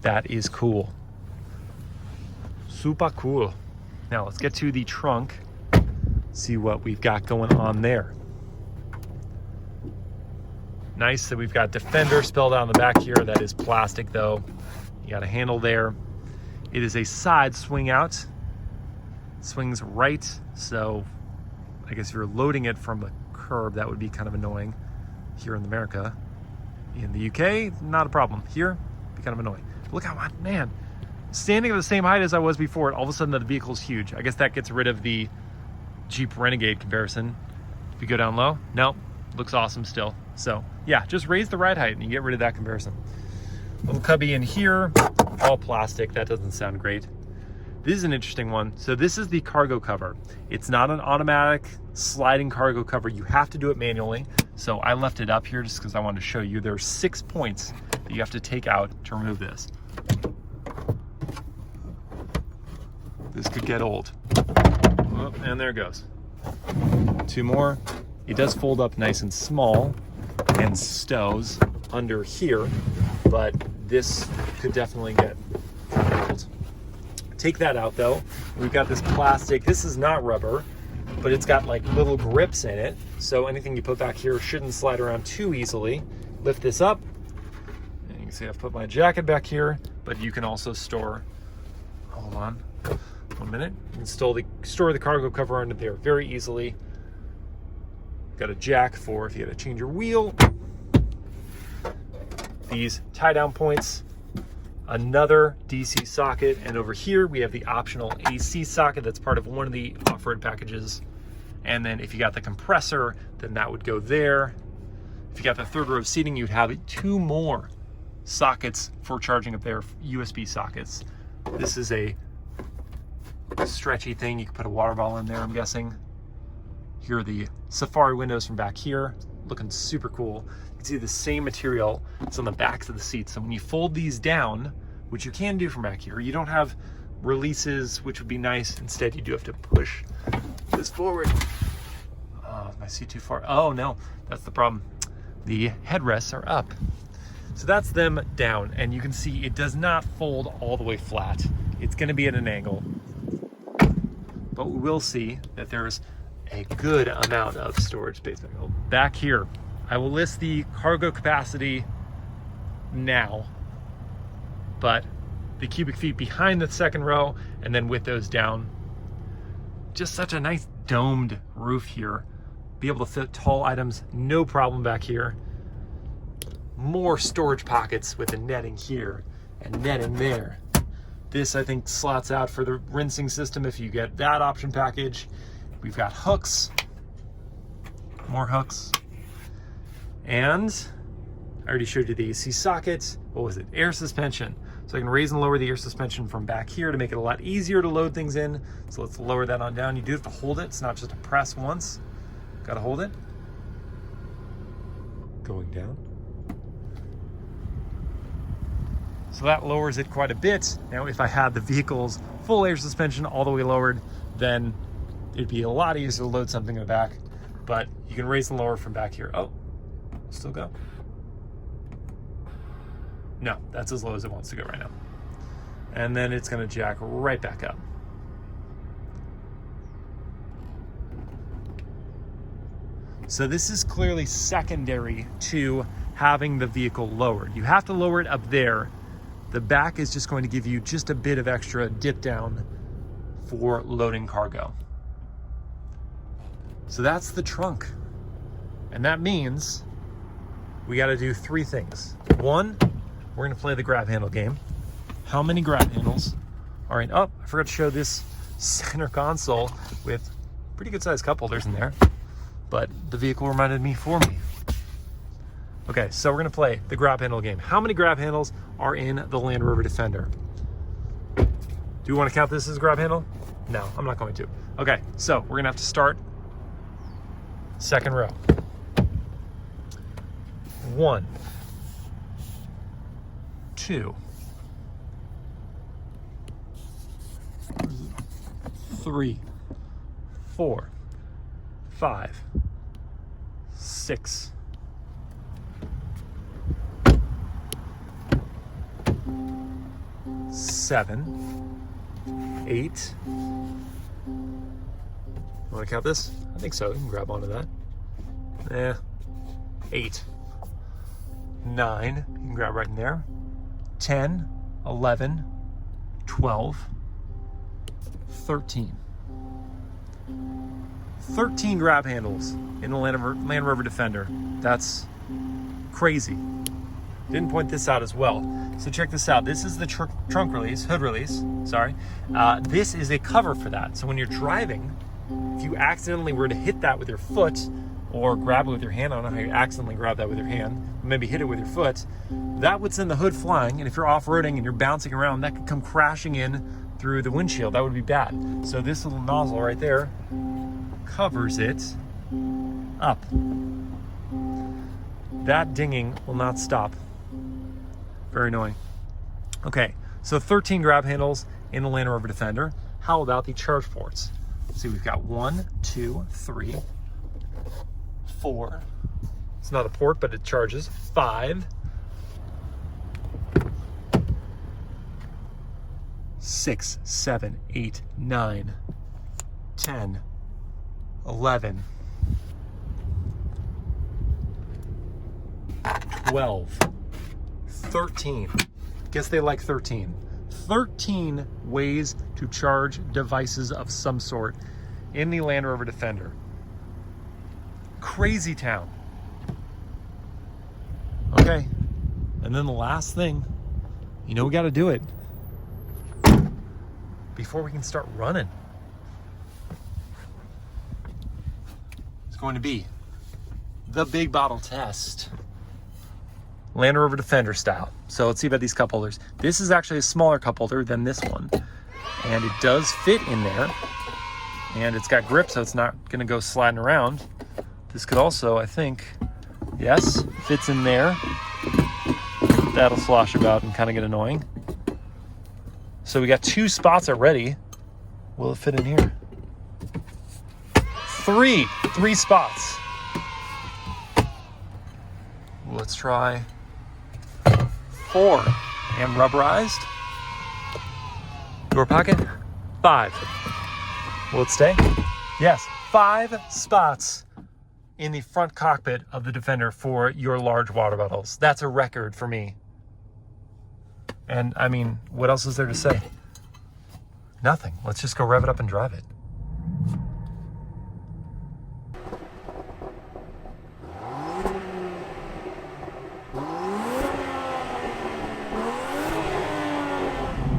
That is cool. Super cool. Now let's get to the trunk, see what we've got going on there. Nice that we've got Defender spelled out on the back here. That is plastic though. You got a handle there. It is a side swing out. Swings right, so I guess if you're loading it from the curb, that would be kind of annoying here in America. In the UK, not a problem. Here, be kind of annoying. Look how, man, standing at the same height as I was before, all of a sudden the vehicle's huge. I guess that gets rid of the Jeep Renegade comparison. If you go down low, no, looks awesome still. So yeah, just raise the ride height and you get rid of that comparison. Little cubby in here, all plastic. That doesn't sound great. This is an interesting one. So this is the cargo cover. It's not an automatic sliding cargo cover. You have to do it manually. So I left it up here just because I wanted to show you. There are 6 points that you have to take out to remove this. This could get old. Oh, and there it goes. 2 more. It does fold up nice and small and stows under here, but this could definitely get old. Take that out though. We've got this plastic. This is not rubber, but it's got like little grips in it. So anything you put back here shouldn't slide around too easily. Lift this up. And you can see I've put my jacket back here, but you can also store, hold on 1 minute. You can store the cargo cover under there very easily. Got a jack for if you got to change your wheel. These tie down points, another DC socket, and over here we have the optional AC socket that's part of one of the off-road packages. And then if you got the compressor, then that would go there. If you got the third row seating, you'd have 2 more sockets for charging up there, USB sockets. This is a stretchy thing. You can put a water bottle in there, I'm guessing. Here are the Safari windows from back here, looking super cool. You can see the same material. It's on the backs of the seats. So when you fold these down, which you can do from back here, you don't have releases, which would be nice. Instead, you do have to push this forward. Oh, is my seat too far? Oh no, that's the problem. The headrests are up. So that's them down, and you can see it does not fold all the way flat. It's gonna be at an angle, but we will see that there's a good amount of storage space. Back here, I will list the cargo capacity now, but the cubic feet behind the second row, and then with those down, just such a nice domed roof here. Be able to fit tall items, no problem back here. More storage pockets with the netting here and netting there. This, I think, slots out for the rinsing system if you get that option package. We've got hooks, more hooks, and I already showed you the AC socket. What was it? Air suspension. So I can raise and lower the air suspension from back here to make it a lot easier to load things in. So let's lower that on down. You do have to hold it. It's not just a press once. Got to hold it. Going down. So that lowers it quite a bit. Now, if I had the vehicle's full air suspension all the way lowered, then it'd be a lot easier to load something in the back, but you can raise and lower from back here. Oh, still go? No, that's as low as it wants to go right now. And then it's gonna jack right back up. So this is clearly secondary to having the vehicle lowered. You have to lower it up there. The back is just going to give you just a bit of extra dip down for loading cargo. So that's the trunk. And that means we got to do 3 things. 1, we're going to play the grab handle game. How many grab handles are in? Oh, I forgot to show this center console with pretty good sized cup holders in there, but the vehicle reminded me for me. Okay, so we're going to play the grab handle game. How many grab handles are in the Land Rover Defender? Do you want to count this as a grab handle? No, I'm not going to. Okay, so we're going to have to start second row. 1, 2, 3, 4, 5, 6, 7, 8. Want to count this? I think so. You can grab onto that. 8, 9. You can grab right in there. 10, 11, 12, 13. 13 grab handles in the Land Rover Defender. That's crazy. Didn't point this out as well. So check this out. This is the trunk release, hood release, sorry. This is a cover for that. So when you're driving, if you accidentally were to hit that with your foot or grab it with your hand, I don't know how you accidentally grab that with your hand, maybe hit it with your foot, that would send the hood flying. And if you're off-roading and you're bouncing around, that could come crashing in through the windshield. That would be bad. So this little nozzle right there covers it up. That dinging will not stop. Very annoying. Okay, so 13 grab handles in the Land Rover Defender. How about the charge ports? See, we've got 1, 2, 3, 4. It's not a port, but it charges. 5, 6, 7, 8, 9, 10, 11, 12, 13. Guess they like 13. 13 ways to charge devices of some sort in the Land Rover Defender. Crazy town. Okay, and then the last thing, you know we got to do it before we can start running. It's going to be the big bottle test. Land Rover Defender style. So let's see about these cup holders. This is actually a smaller cup holder than this one. And it does fit in there. And it's got grip, so it's not gonna go sliding around. This could also, I think, yes, fits in there. That'll slosh about and kind of get annoying. So we got 2 spots already. Will it fit in here? 3 spots. Let's try 4. And rubberized. Door pocket. 5. Will it stay? Yes, 5 spots in the front cockpit of the Defender for your large water bottles. That's a record for me. And I mean, what else is there to say? Nothing. Let's just go rev it up and drive it.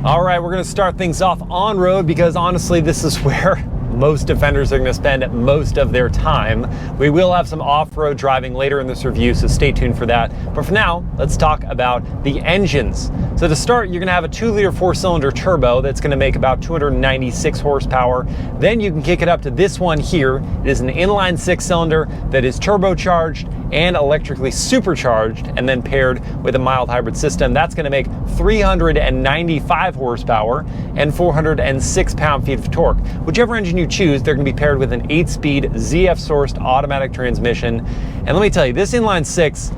All right, we're gonna start things off on road because honestly, this is where most Defenders are gonna spend most of their time. We will have some off-road driving later in this review, so stay tuned for that. But for now, let's talk about the engines. So to start, you're gonna have a 2-liter 4-cylinder turbo that's gonna make about 296 horsepower. Then you can kick it up to this one here. It is an inline 6-cylinder that is turbocharged and electrically supercharged, and then paired with a mild hybrid system. That's gonna make 395 horsepower and 406 pound-feet of torque. Whichever engine you choose, they're gonna be paired with an 8-speed ZF-sourced automatic transmission. And let me tell you, this inline 6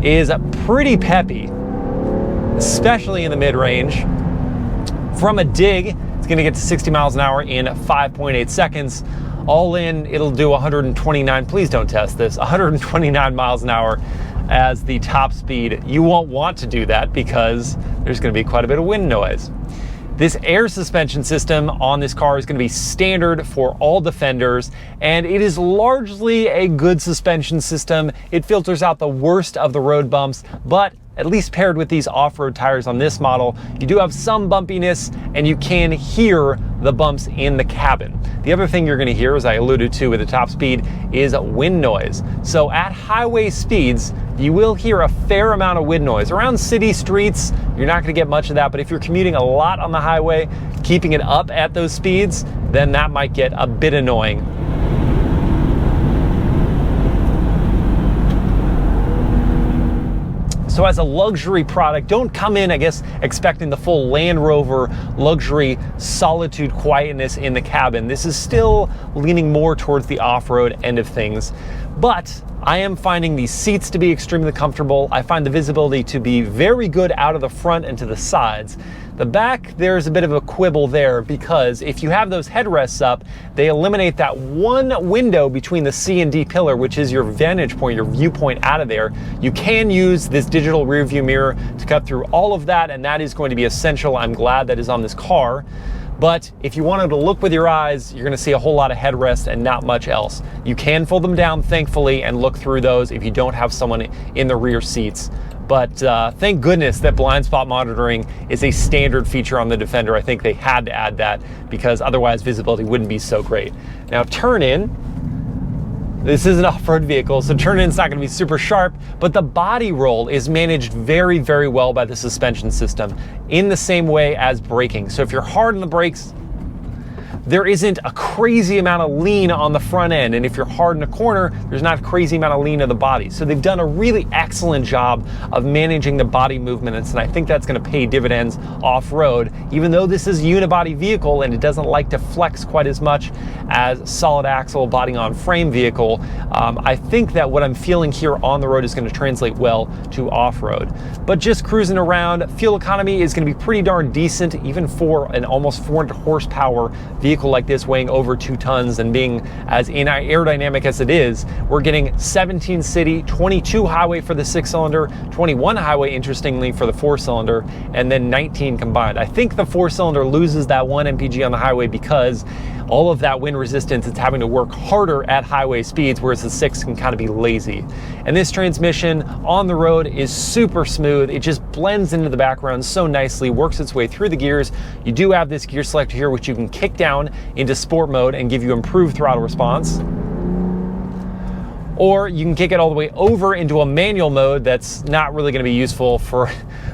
is pretty peppy, especially in the mid-range. From a dig, it's gonna get to 60 miles an hour in 5.8 seconds. All in, it'll do 129, please don't test this, 129 miles an hour as the top speed. You won't want to do that because there's gonna be quite a bit of wind noise. This air suspension system on this car is going to be standard for all Defenders, and it is largely a good suspension system. It filters out the worst of the road bumps, but at least paired with these off-road tires on this model, you do have some bumpiness and you can hear the bumps in the cabin. The other thing you're going to hear, as I alluded to with the top speed, is wind noise. So at highway speeds, you will hear a fair amount of wind noise. Around city streets, you're not going to get much of that, but if you're commuting a lot on the highway, keeping it up at those speeds, then that might get a bit annoying. So as a luxury product, don't come in, I guess, expecting the full Land Rover luxury solitude quietness in the cabin. This is still leaning more towards the off-road end of things. But I am finding these seats to be extremely comfortable. I find the visibility to be very good out of the front and to the sides. The back, there's a bit of a quibble there because if you have those headrests up, they eliminate that one window between the C and D pillar, which is your vantage point, your viewpoint out of there. You can use this digital rear view mirror to cut through all of that, and that is going to be essential. I'm glad that is on this car. But if you wanted to look with your eyes, you're gonna see a whole lot of headrest and not much else. You can fold them down, thankfully, and look through those if you don't have someone in the rear seats. But thank goodness that blind spot monitoring is a standard feature on the Defender. I think they had to add that because otherwise visibility wouldn't be so great. Now turn in, this is an off-road vehicle, so turn in's not gonna be super sharp, but the body roll is managed very, very well by the suspension system in the same way as braking. So if you're hard on the brakes, there isn't a crazy amount of lean on the front end. And if you're hard in a corner, there's not a crazy amount of lean in the body. So they've done a really excellent job of managing the body movements. And I think that's gonna pay dividends off-road, even though this is a unibody vehicle and it doesn't like to flex quite as much as solid axle body on frame vehicle. I think that what I'm feeling here on the road is gonna translate well to off-road. But just cruising around, fuel economy is gonna be pretty darn decent, even for an almost 400 horsepower vehicle like this, weighing over 2 tons and being as aerodynamic as it is. We're getting 17 city, 22 highway for the 6-cylinder, 21 highway, interestingly, for the 4-cylinder, and then 19 combined. I think the 4-cylinder loses that 1 mpg on the highway because all of that wind resistance, it's having to work harder at highway speeds, whereas the 6 can kind of be lazy. And this transmission on the road is super smooth. It just blends into the background so nicely, works its way through the gears. You do have this gear selector here, which you can kick down into sport mode and give you improved throttle response. Or you can kick it all the way over into a manual mode that's not really going to be useful for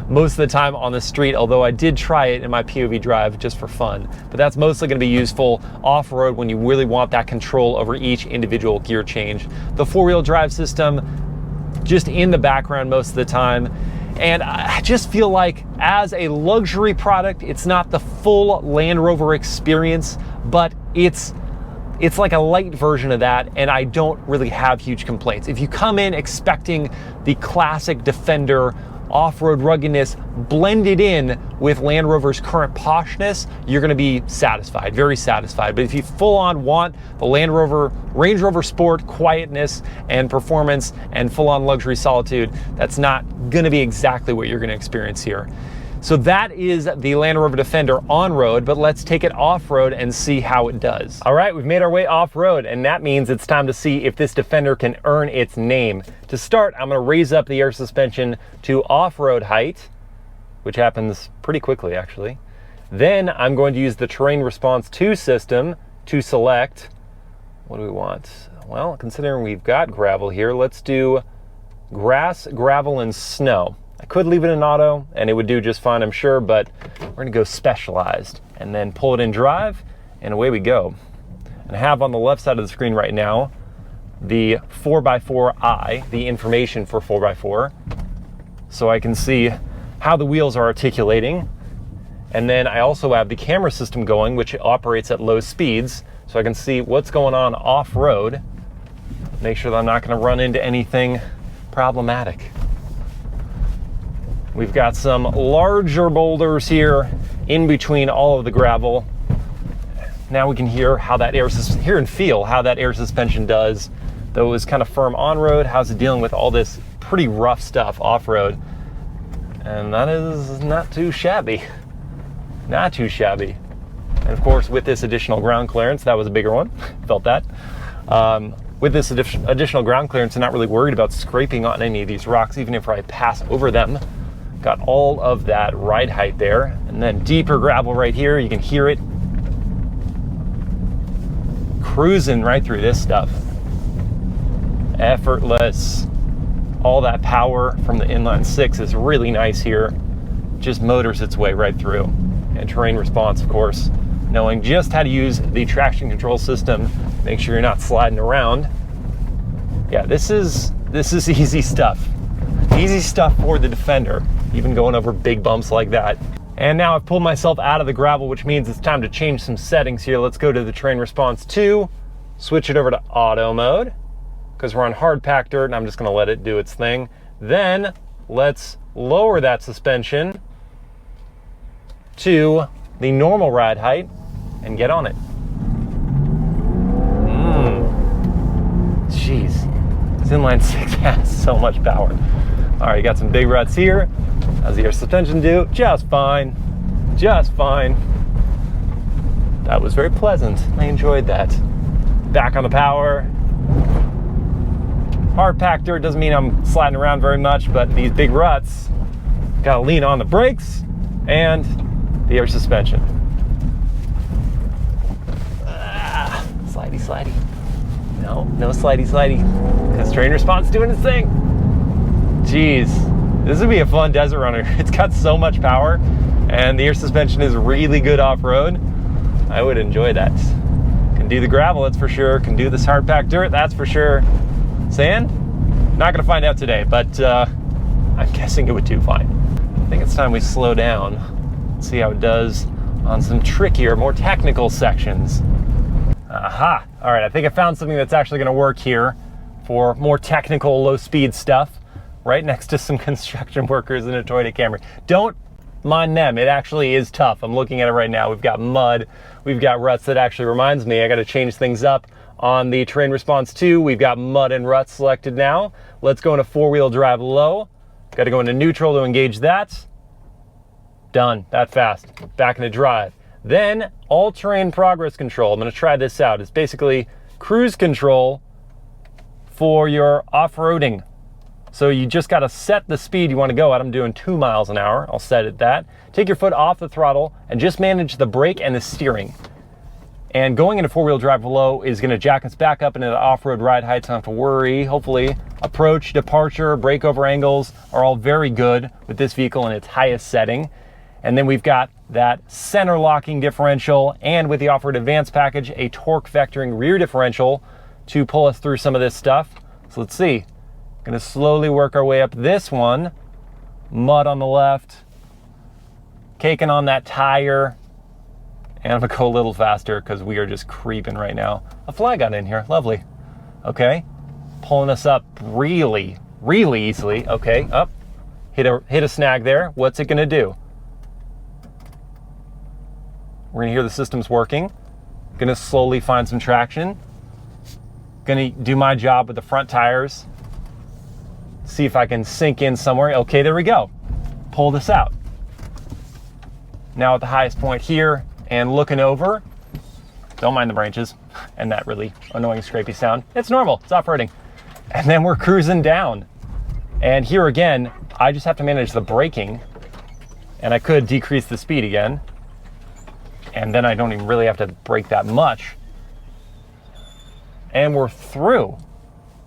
most of the time on the street, although I did try it in my POV drive just for fun. But that's mostly going to be useful off-road when you really want that control over each individual gear change. The 4-wheel drive system just in the background most of the time. And I just feel like as a luxury product, it's not the full Land Rover experience, but it's like a light version of that, and I don't really have huge complaints. If you come in expecting the classic Defender off-road ruggedness blended in with Land Rover's current poshness, you're gonna be satisfied, very satisfied. But if you full-on want the Land Rover, Range Rover Sport quietness and performance and full-on luxury solitude, that's not gonna be exactly what you're gonna experience here. So that is the Land Rover Defender on-road, but let's take it off-road and see how it does. All right, we've made our way off-road, and that means it's time to see if this Defender can earn its name. To start, I'm gonna raise up the air suspension to off-road height, which happens pretty quickly, actually. Then I'm going to use the Terrain Response 2 system to select, what do we want? Well, considering we've got gravel here, let's do grass, gravel, and snow. I could leave it in auto and it would do just fine, I'm sure, but we're gonna go specialized and then pull it in drive and away we go. And I have on the left side of the screen right now the 4x4i, the information for 4x4, so I can see how the wheels are articulating. And then I also have the camera system going, which operates at low speeds, so I can see what's going on off-road, make sure that I'm not gonna run into anything problematic. We've got some larger boulders here in between all of the gravel. Now we can hear how that hear and feel how that air suspension does. Though it was kind of firm on-road, how's it dealing with all this pretty rough stuff off-road? And that is not too shabby. Not too shabby. And of course, with this additional ground clearance, that was a bigger one, felt that. With this additional ground clearance, I'm not really worried about scraping on any of these rocks, even if I pass over them. Got all of that ride height there, and then deeper gravel right here. You can hear it cruising right through this stuff. Effortless. All that power from the inline 6 is really nice here. Just motors its way right through. And terrain response, of course, knowing just how to use the traction control system, make sure you're not sliding around. Yeah, this is easy stuff. Easy stuff for the Defender, even going over big bumps like that. And now I've pulled myself out of the gravel, which means it's time to change some settings here. Let's go to the Terrain Response 2, switch it over to auto mode, because we're on hard packed dirt and I'm just gonna let it do its thing. Then let's lower that suspension to the normal ride height and get on it. Jeez, this inline 6 has so much power. All right, you got some big ruts here. How's the air suspension do? Just fine, just fine. That was very pleasant. I enjoyed that. Back on the power. Hard packed dirt doesn't mean I'm sliding around very much, but these big ruts, gotta lean on the brakes and the air suspension. Slidey, slidey. No slidey, slidey, because Terrain Response doing its thing. Jeez, this would be a fun desert runner. It's got so much power, and the air suspension is really good off-road. I would enjoy that. Can do the gravel, that's for sure. Can do this hard packed dirt, that's for sure. Sand? Not gonna find out today, but I'm guessing it would do fine. I think it's time we slow down. See how it does on some trickier, more technical sections. Aha! All right, I think I found something that's actually gonna work here for more technical, low speed stuff, right next to some construction workers in a Toyota Camry. Don't mind them, it actually is tough. I'm looking at it right now. We've got mud, we've got ruts. That actually reminds me, I gotta change things up on the terrain response 2. We've got mud and ruts selected now. Let's go into 4-wheel drive low. Gotta go into neutral to engage that. Done, that fast. Back into drive. Then all-terrain progress control. I'm gonna try this out. It's basically cruise control for your off-roading. So you just gotta set the speed you wanna go at. I'm doing 2 miles an hour. I'll set it that. Take your foot off the throttle and just manage the brake and the steering. And going into 4-wheel drive low is gonna jack us back up into the off-road ride heights. I don't have to worry. Hopefully, approach, departure, brake over angles are all very good with this vehicle in its highest setting. And then we've got that center locking differential, and with the off-road advanced package, a torque vectoring rear differential to pull us through some of this stuff. So let's see. Gonna slowly work our way up this one. Mud on the left. Caking on that tire. And I'm gonna go a little faster because we are just creeping right now. A fly got in here, lovely. Okay, pulling us up really, really easily. Okay, up, hit a snag there. What's it gonna do? We're gonna hear the system's working. Gonna slowly find some traction. Gonna do my job with the front tires. See if I can sink in somewhere. Okay, there we go. Pull this out. Now at the highest point here and looking over, don't mind the branches and that really annoying scrapey sound. It's normal, it's off-roading. And then we're cruising down. And here again, I just have to manage the braking, and I could decrease the speed again. And then I don't even really have to brake that much. And we're through.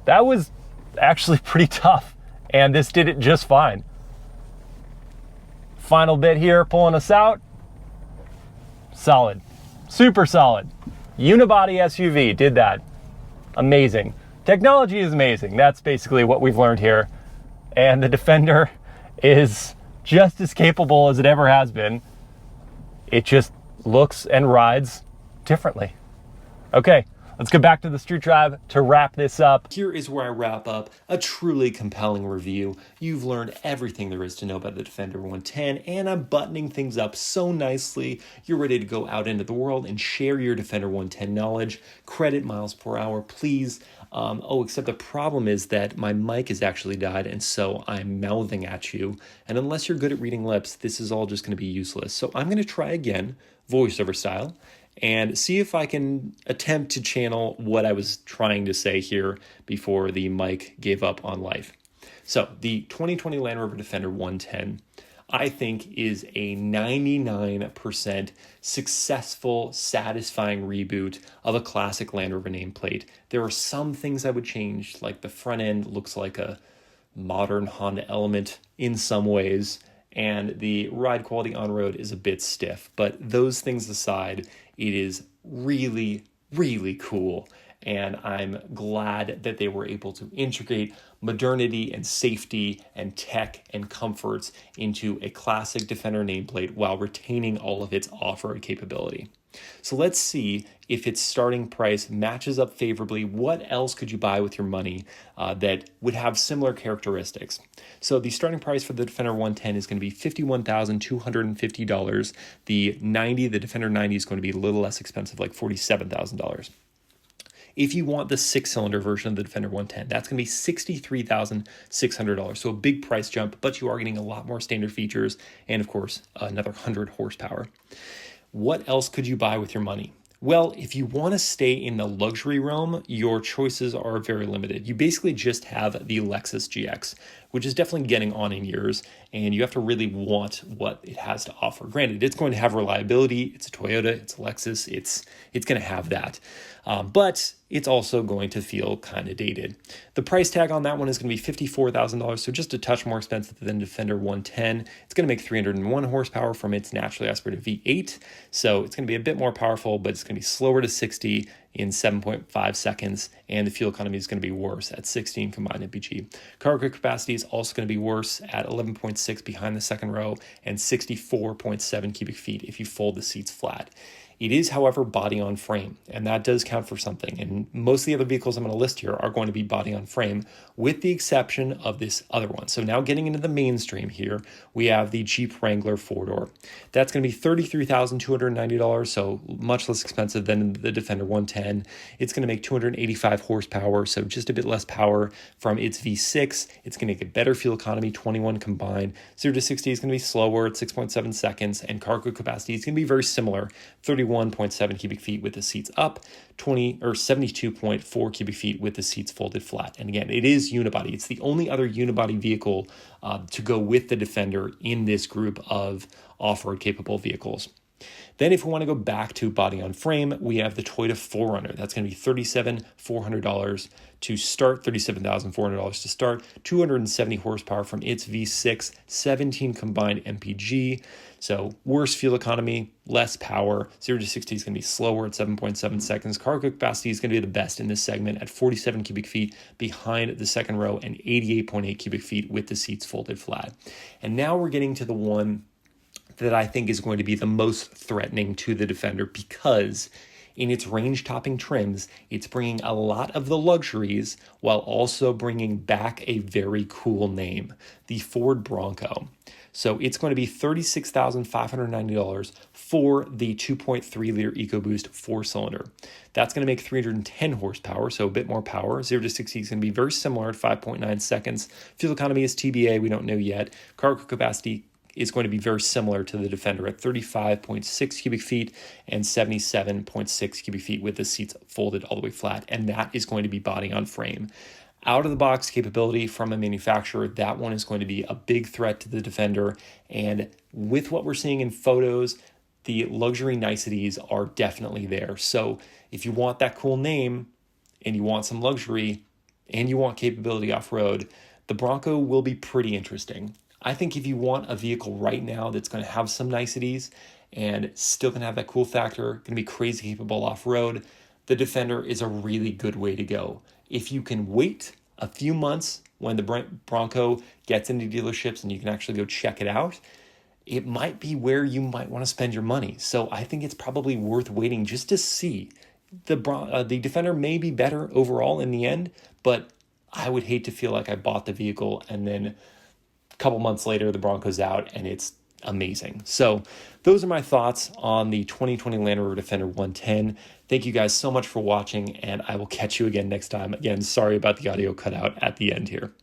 That was actually pretty tough, and this did it just fine. Final bit here, pulling us out. Solid, super solid. Unibody SUV did that. Amazing. Technology is amazing. That's basically what we've learned here. And the Defender is just as capable as it ever has been. It just looks and rides differently. Okay, let's get back to the street drive to wrap this up. Here is where I wrap up a truly compelling review. You've learned everything there is to know about the Defender 110, and I'm buttoning things up so nicely. You're ready to go out into the world and share your Defender 110 knowledge. Credit MilesPerHr, please. Except the problem is that my mic has actually died, and so I'm mouthing at you. And unless you're good at reading lips, this is all just going to be useless. So I'm going to try again, voiceover style, and see if I can attempt to channel what I was trying to say here before the mic gave up on life. So the 2020 Land Rover Defender 110, I think, is a 99% successful, satisfying reboot of a classic Land Rover nameplate. There are some things I would change, like the front end looks like a modern Honda Element in some ways, and the ride quality on road is a bit stiff. But those things aside, it is really, really cool. And I'm glad that they were able to integrate modernity and safety and tech and comforts into a classic Defender nameplate while retaining all of its off-road capability. So let's see if its starting price matches up favorably. What else could you buy with your money that would have similar characteristics? So the starting price for the Defender 110 is going to be $51,250. The Defender 90 is going to be a little less expensive, like $47,000. If you want the 6-cylinder version of the Defender 110, that's going to be $63,600. So a big price jump, but you are getting a lot more standard features and, of course, another 100 horsepower. What else could you buy with your money? Well, if you want to stay in the luxury realm, your choices are very limited. You basically just have the Lexus GX, which is definitely getting on in years, and you have to really want what it has to offer. Granted, it's going to have reliability. It's a Toyota, it's a Lexus, it's going to have that. But it's also going to feel kind of dated. The price tag on that one is going to be $54,000, so just a touch more expensive than Defender 110. It's going to make 301 horsepower from its naturally aspirated V8, so it's going to be a bit more powerful, but it's going to be slower to 60 in 7.5 seconds, and the fuel economy is going to be worse at 16 combined mpg. Cargo capacity is also going to be worse at 11.6 behind the second row and 64.7 cubic feet if you fold the seats flat. It is, however, body on frame, and that does count for something. And most of the other vehicles I'm going to list here are going to be body on frame, with the exception of this other one. So now getting into the mainstream here, we have the Jeep Wrangler 4-door. That's going to be $33,290, so much less expensive than the Defender 110. It's going to make 285 horsepower, so just a bit less power from its V6. It's going to make a better fuel economy, 21 combined. 0 to 60 is going to be slower at 6.7 seconds, and cargo capacity is going to be very similar, 31.7 cubic feet with the seats up, 72.4 cubic feet with the seats folded flat. And again, it is unibody. It's the only other unibody vehicle to go with the Defender in this group of off-road capable vehicles. Then if we want to go back to body on frame, we have the Toyota 4Runner. That's going to be $37,400 to start, $37,400 to start, 270 horsepower from its V6, 17 combined mpg. So worse fuel economy, less power. 0 to 60 is going to be slower at 7.7 seconds. Cargo capacity is going to be the best in this segment at 47 cubic feet behind the second row and 88.8 cubic feet with the seats folded flat. And now we're getting to the one that I think is going to be the most threatening to the Defender, because in its range-topping trims, it's bringing a lot of the luxuries while also bringing back a very cool name, the Ford Bronco. So it's going to be $36,590 for the 2.3-liter EcoBoost 4-cylinder. That's going to make 310 horsepower, so a bit more power. 0 to 60 is going to be very similar at 5.9 seconds. Fuel economy is TBA, we don't know yet. Cargo capacity is going to be very similar to the Defender at 35.6 cubic feet and 77.6 cubic feet with the seats folded all the way flat, and that is going to be body on frame. Out of the box capability from a manufacturer, that one is going to be a big threat to the Defender, and with what we're seeing in photos, the luxury niceties are definitely there. So if you want that cool name and you want some luxury and you want capability off-road, the Bronco will be pretty interesting. I think if you want a vehicle right now that's going to have some niceties and still going to have that cool factor, going to be crazy capable off-road, the Defender is a really good way to go. If you can wait a few months when the Bronco gets into dealerships and you can actually go check it out, it might be where you might want to spend your money. So I think it's probably worth waiting just to see. The Defender may be better overall in the end, but I would hate to feel like I bought the vehicle and then couple months later, the Bronco's out and it's amazing. So those are my thoughts on the 2020 Land Rover Defender 110. Thank you guys so much for watching, and I will catch you again next time. Again, sorry about the audio cutout at the end here.